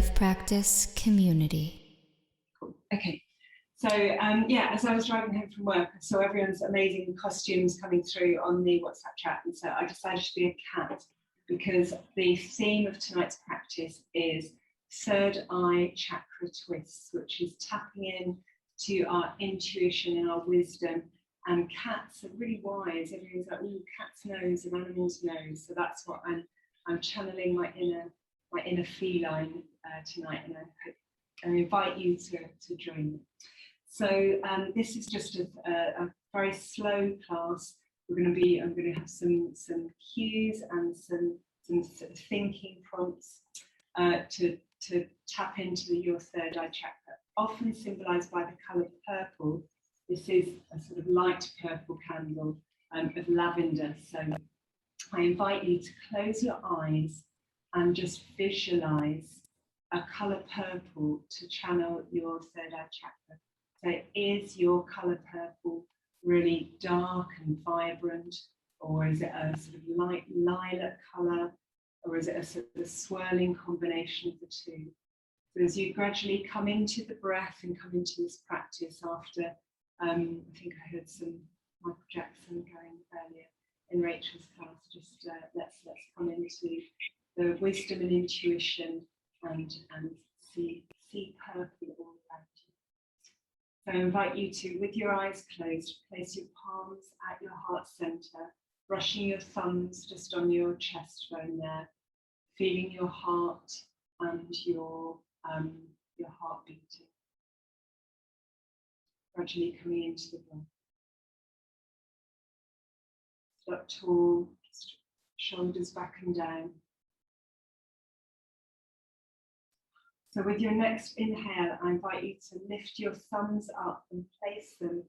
Life Practice community. Cool. Okay. So yeah, as I was driving home from work, I saw everyone's amazing costumes coming through on the WhatsApp chat, and so I decided to be a cat because the theme of tonight's practice is third eye chakra twists, which is tapping in to our intuition and our wisdom. And cats are really wise. Everyone's like, "Oh, cat's knows and animals knows." So that's what I'm channeling my inner feline tonight, and I invite you to join me. So this is just a very slow class. I'm going to have some cues and some sort of thinking prompts to tap into your third eye chakra, often symbolized by the color purple. This is a sort of light purple candle of lavender. So I invite you to close your eyes and just visualize a color purple to channel your third eye chakra. So is your color purple really dark and vibrant, or is it a sort of light lilac color, or is it a sort of swirling combination of the two? So as you gradually come into the breath and come into this practice after, I think I heard some Michael Jackson going earlier in Rachel's class, just let's come into the wisdom and intuition and see purple all around you. So I invite you to, with your eyes closed, place your palms at your heart center, brushing your thumbs just on your chest bone there, feeling your heart and your heart beating. Gradually coming into the breath. Sit up tall, shoulders back and down. So with your next inhale, I invite you to lift your thumbs up and place them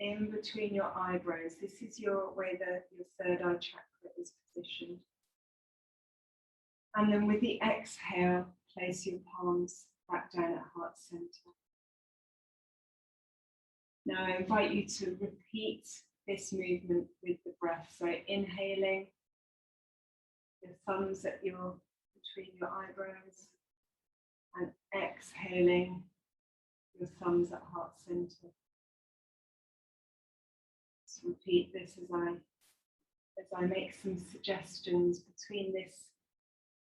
in between your eyebrows. This is where your third eye chakra is positioned. And then with the exhale, place your palms back down at heart center. Now I invite you to repeat this movement with the breath. So inhaling, your thumbs between your eyebrows, and exhaling, your thumbs at heart center. So repeat this as I make some suggestions between this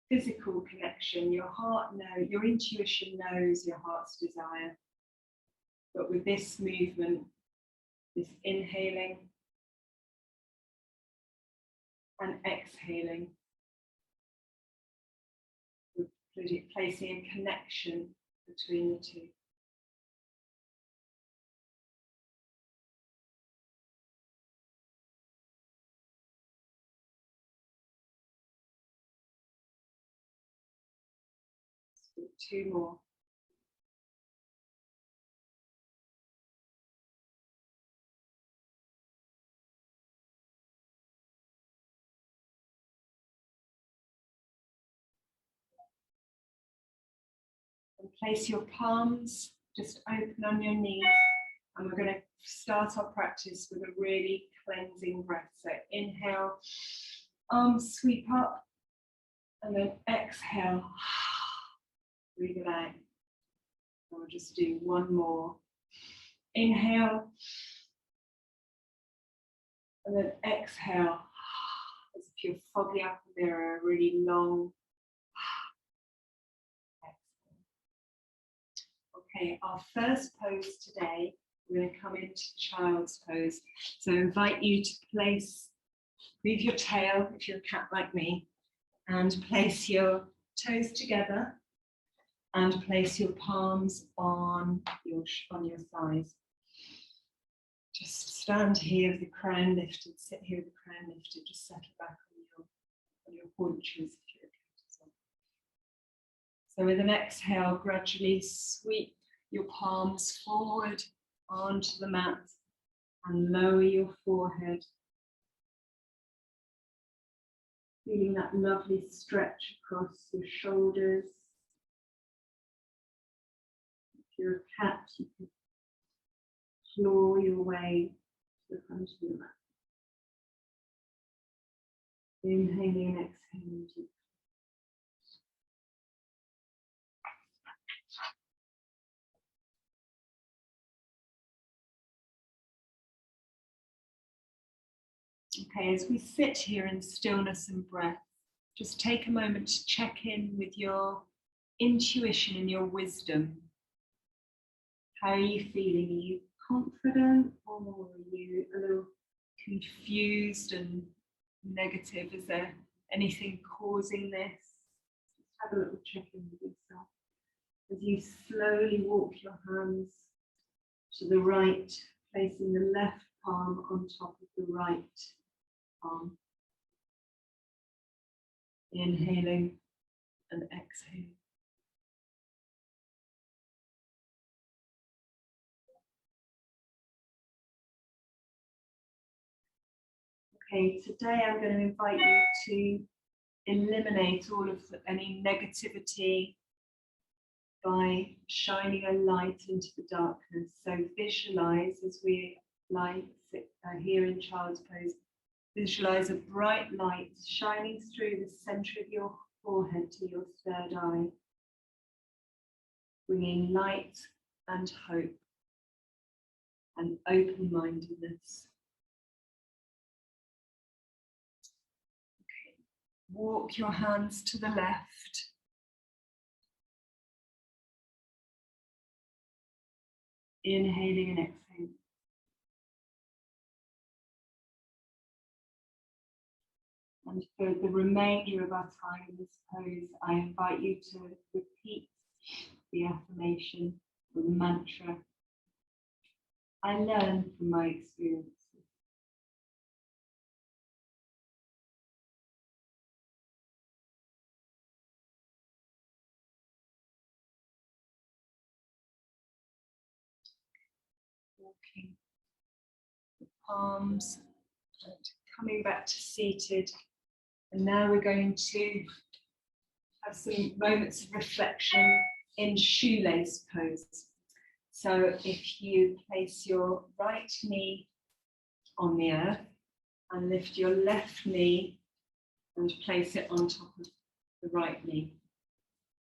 physical connection. Your intuition knows your heart's desire. But with this movement, this inhaling and exhaling, we're placing a connection between the two. Let's do 2 more. And place your palms just open on your knees, and we're going to start our practice with a really cleansing breath. So inhale, arms sweep up, and then exhale, breathe it out. And we'll just do 1 more. Inhale, and then exhale, as if you're fogging up a mirror, a really long Okay, our first pose today, we're going to come into child's pose. So I invite you to move your tail if you're a cat like me, and place your toes together and place your palms on your thighs. Just stand here with the crown lifted, sit here with the crown lifted, just settle back on your haunches if you're a cat as well. So with an exhale, gradually sweep your palms forward onto the mat and lower your forehead. Feeling that lovely stretch across your shoulders. If you're a cat, you can claw your way to the front of the mat. Inhaling and exhaling deeply. Okay, as we sit here in stillness and breath, just take a moment to check in with your intuition and your wisdom. How are you feeling? Are you confident, or are you a little confused and negative? Is there anything causing this? Just have a little check in with yourself. As you slowly walk your hands to the right, placing the left palm on top of the right palm. Inhaling and exhaling. Okay, today I'm going to invite you to eliminate all of any negativity by shining a light into the darkness. So visualize, as we lie here in child's pose, visualize a bright light shining through the center of your forehead to your third eye, bringing light and hope and open-mindedness. Okay. Walk your hands to the left. Inhaling and exhaling. And for the remainder of our time in this pose, I invite you to repeat the affirmation or the mantra. I learn from my experiences. Walking the palms, and coming back to seated. And now we're going to have some moments of reflection in shoelace pose. So if you place your right knee on the earth and lift your left knee and place it on top of the right knee.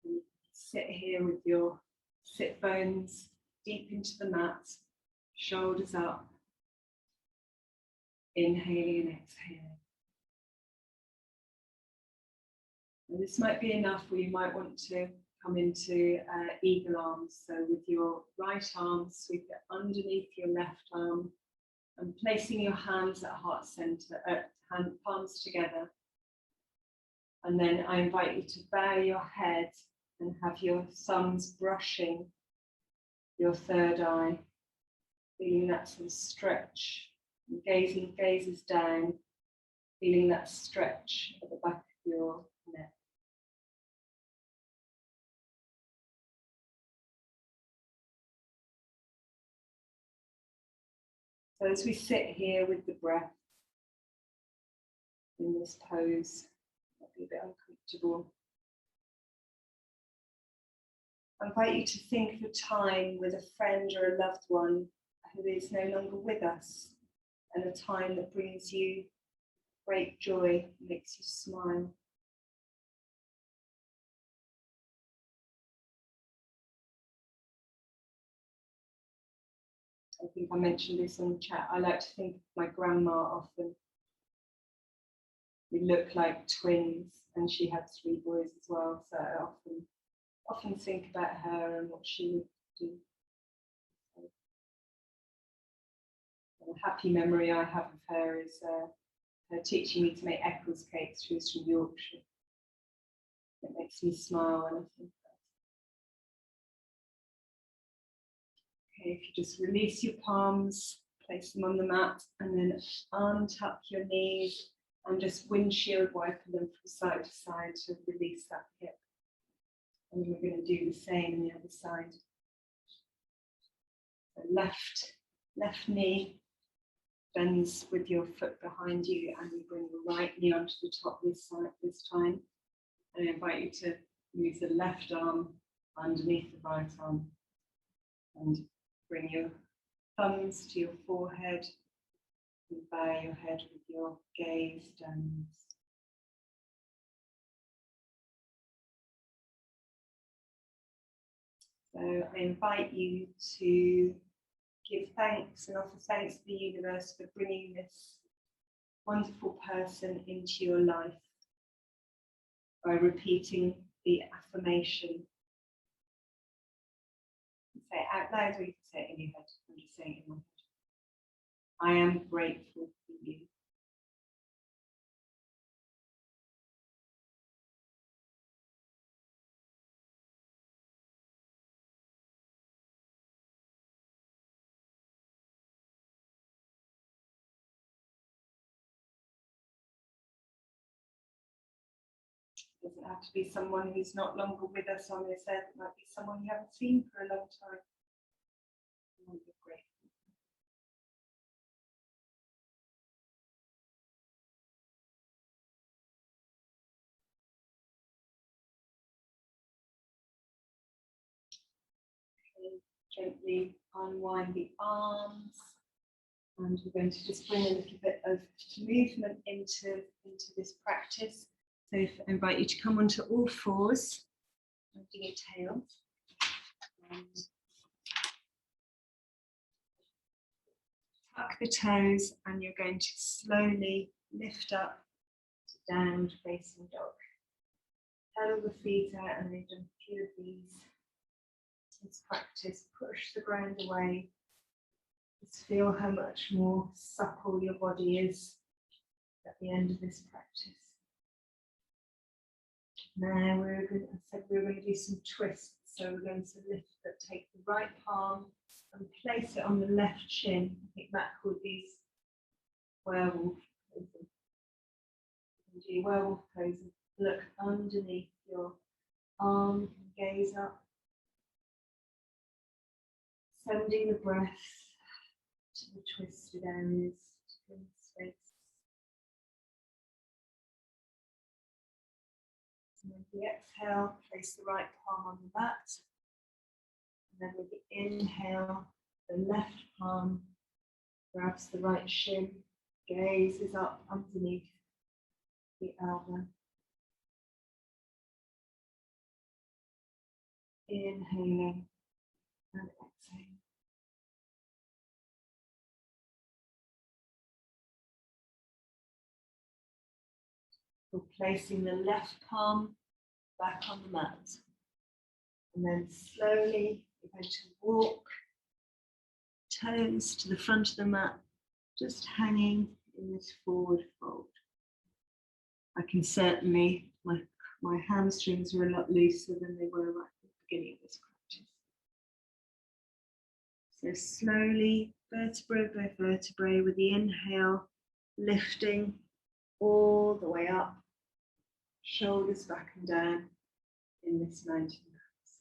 And sit here with your sit bones deep into the mat, shoulders up, inhaling and exhaling. And this might be enough, or you might want to come into eagle arms. So with your right arm, sweep it underneath your left arm and placing your hands at heart center, palms together. And then I invite you to bow your head and have your thumbs brushing your third eye, feeling that sort of stretch, and gazes down, feeling that stretch at the back of your neck. So as we sit here with the breath in this pose, might be a bit uncomfortable. I invite you to think of a time with a friend or a loved one who is no longer with us, and a time that brings you great joy, makes you smile. I think I mentioned this on the chat. I like to think of my grandma often. We look like twins, and she had 3 boys as well, so I often think about her and what she would do. A happy memory I have of her is her teaching me to make Eccles cakes. She was from Yorkshire. It makes me smile when I think about it. Okay, if you just release your palms, place them on the mat, and then untuck your knees and just windshield wipe them from side to side to release that hip. And we're going to do the same on the other side. So left knee bends with your foot behind you, and you bring the right knee onto the top this time. And I invite you to move the left arm underneath the right arm and bring your thumbs to your forehead and bow your head with your gaze downwards. So I invite you to give thanks and offer thanks to the universe for bringing this wonderful person into your life by repeating the affirmation. You say it out loud or you can say it in your head. I'm just saying it in my head. I am grateful for you. It doesn't have to be someone who's not longer with us on this earth. It might be someone you haven't seen for a long time. I'm grateful. Gently unwind the arms, and we're going to just bring a little bit of movement into this practice. So I invite you to come onto all fours, lifting your tails, and tuck the toes, and you're going to slowly lift up to downward facing dog. Pedal the feet out, and we've done a few of these. Let's practice, push the ground away. Just feel how much more supple your body is at the end of this practice. Now we're going to do some twists. So we're going to take the right palm and place it on the left shin. I think Matt called these werewolf poses. Do your werewolf poses. Look underneath your arm, gaze up. Sending the breath to the twisted areas in space. And with the exhale, place the right palm on the mat. And then with the inhale, the left palm grabs the right shin, gazes up underneath the elbow. Inhaling and exhaling. We're placing the left palm back on the mat. And then slowly we're going to walk toes to the front of the mat, just hanging in this forward fold. I can certainly, my hamstrings are a lot looser than they were right at the beginning of this practice. So slowly, vertebrae by vertebrae, with the inhale, lifting all the way up, shoulders back and down in this mountain pose.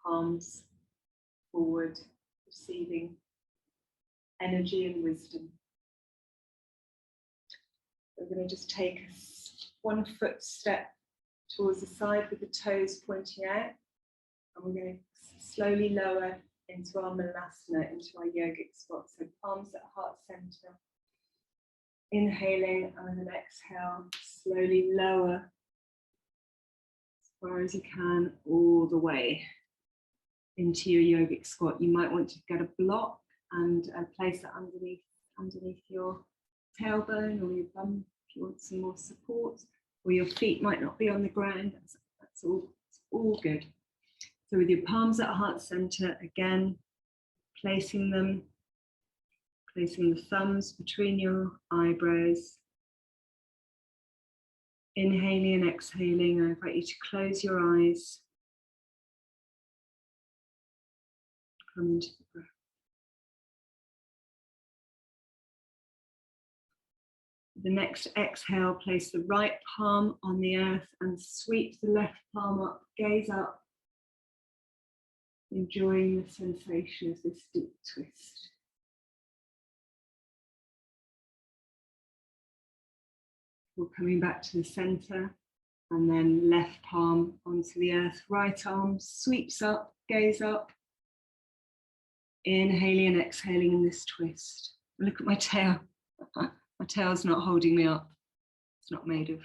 Palms forward, receiving energy and wisdom. We're going to just take a 1 foot step towards the side with the toes pointing out, and we're going to slowly lower into our Malasana, into our yogic spot. So palms at heart center. Inhaling, and then exhale, slowly lower as far as you can, all the way into your yogic squat. You might want to get a block and place it underneath your tailbone or your bum if you want some more support, or your feet might not be on the ground. That's all good. So with your palms at heart center, again, placing the thumbs between your eyebrows. Inhaling and exhaling, I invite you to close your eyes. Come into the breath. The next exhale, place the right palm on the earth and sweep the left palm up, gaze up, enjoying the sensation of this deep twist. We're coming back to the center, and then left palm onto the earth, right arm sweeps up, gaze up. Inhaling and exhaling in this twist. Look at my tail. My tail's not holding me up. It's not made of,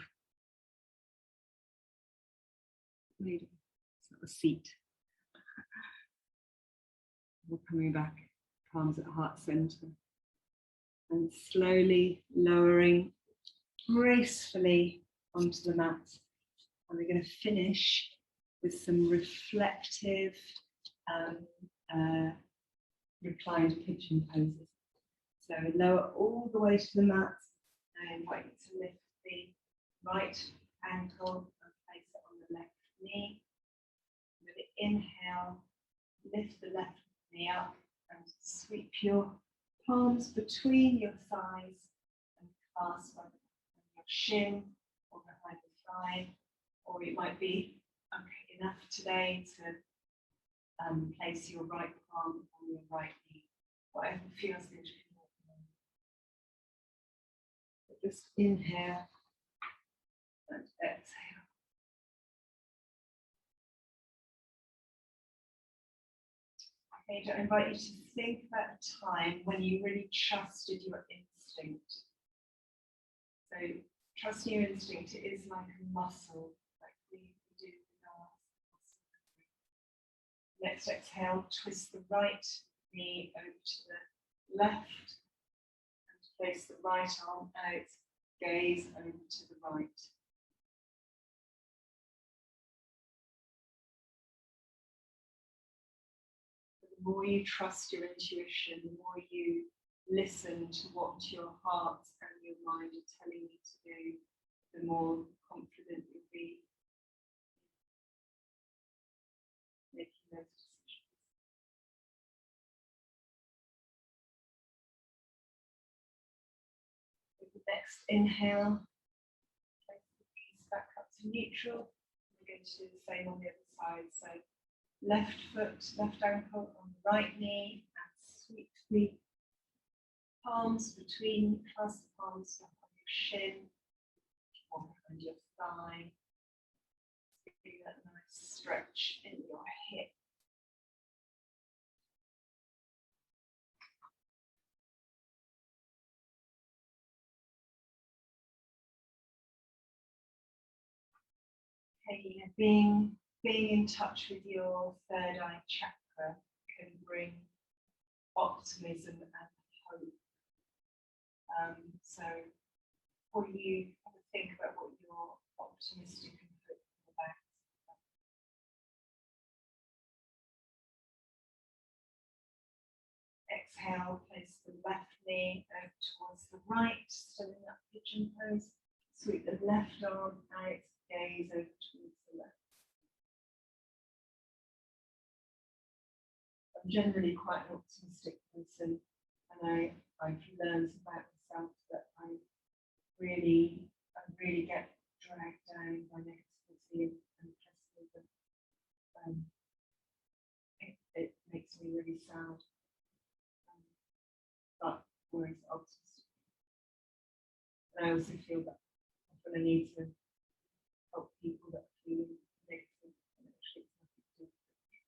it's not a seat. We're coming back, palms at heart center. And slowly lowering gracefully onto the mat. And we're going to finish with some reflective reclined pigeon poses. So lower all the way to the mat. I invite you to lift the right ankle and place it on the left knee. With the inhale, lift the left knee up and sweep your palms between your thighs and clasp on your shin or behind the thigh. Or it might be enough today to place your right palm on your right knee, whatever feels good for you. But just inhale and exhale. Okay, I invite you to think about a time when you really trusted your instinct. So trusting your instinct is like a muscle, like we do with our muscle. Next exhale, twist the right knee over to the left and place the right arm out, gaze over to the right. The more you trust your intuition, the more you listen to what your heart and your mind are telling you to do, the more confident you'll be making those decisions. With the next inhale, place the knees back up to neutral. We're going to do the same on the other side. So left foot, left ankle on the right knee, and sweep the palms between, clasp the palms up on your shin or behind your thigh. Feel that nice stretch in your hip. Okay, being in touch with your third eye chakra can bring optimism and hope. So what do you think about what you're optimistic and hopeful about? Exhale, place the left knee over towards the right, still in that pigeon pose. Sweep the left arm out, gaze over towards the left. I'm generally quite an optimistic person, and I've learned about myself that I really get dragged down by negativity and pessimism. It makes me really sad. But always optimistic. And I also feel that often I need to help people that are feeling negative and actually it's nothing to do with it.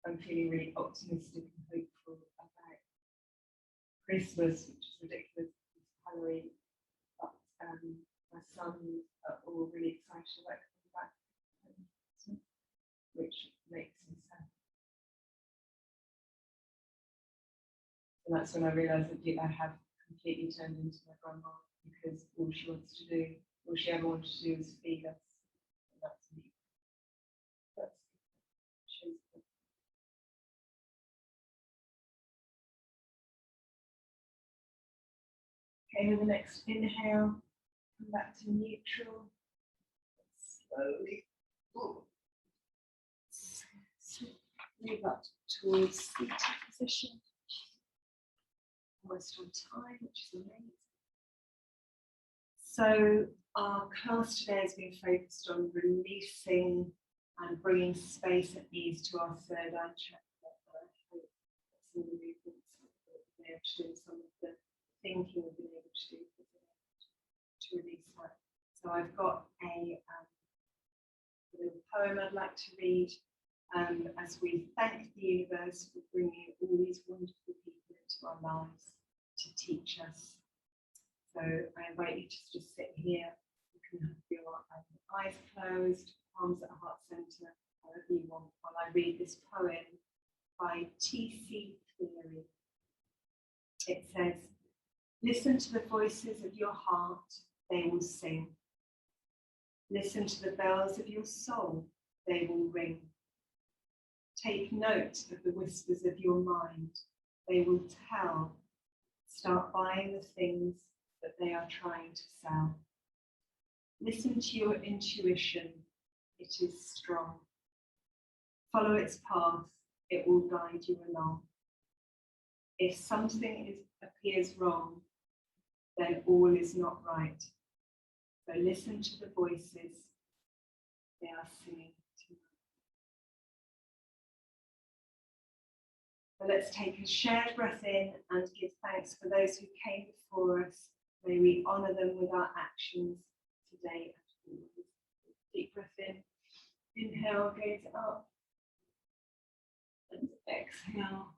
I'm feeling really optimistic and hopeful about Christmas, which is ridiculous, it's Halloween, but my sons are all really excited about coming back, which makes me sad. And that's when I realised that I have completely turned into my grandma, because all she wants to do, all she ever wanted to do was feed us. And that's me. She's okay, with the next inhale, come back to neutral. Slowly. Move up towards seated position. Almost on time, which is amazing. So our class today has been focused on releasing and bringing space and ease to our third eye chakra. I hope that some of the movements we've been able to do, some of the thinking we've been able to do to release that. So I've got a little poem I'd like to read as we thank the universe for bringing all these wonderful people into our lives to teach us. So I invite you to just sit here. You can have your eyes closed, palms at heart center, however you want, while I read this poem by T.C. Cleary. It says, listen to the voices of your heart, they will sing. Listen to the bells of your soul, they will ring. Take note of the whispers of your mind, they will tell. Start buying the things that they are trying to sell. Listen to your intuition, it is strong. Follow its path, it will guide you along. If something appears wrong, then all is not right. So listen to the voices, they are singing tonight. So let's take a shared breath in and give thanks for those who came before us. May we honour them with our actions today and always. Deep breath in. Inhale, gaze up. And exhale.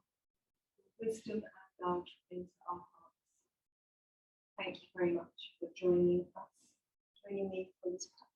Wisdom and love into our hearts. Thank you very much for joining us, joining me for this practice.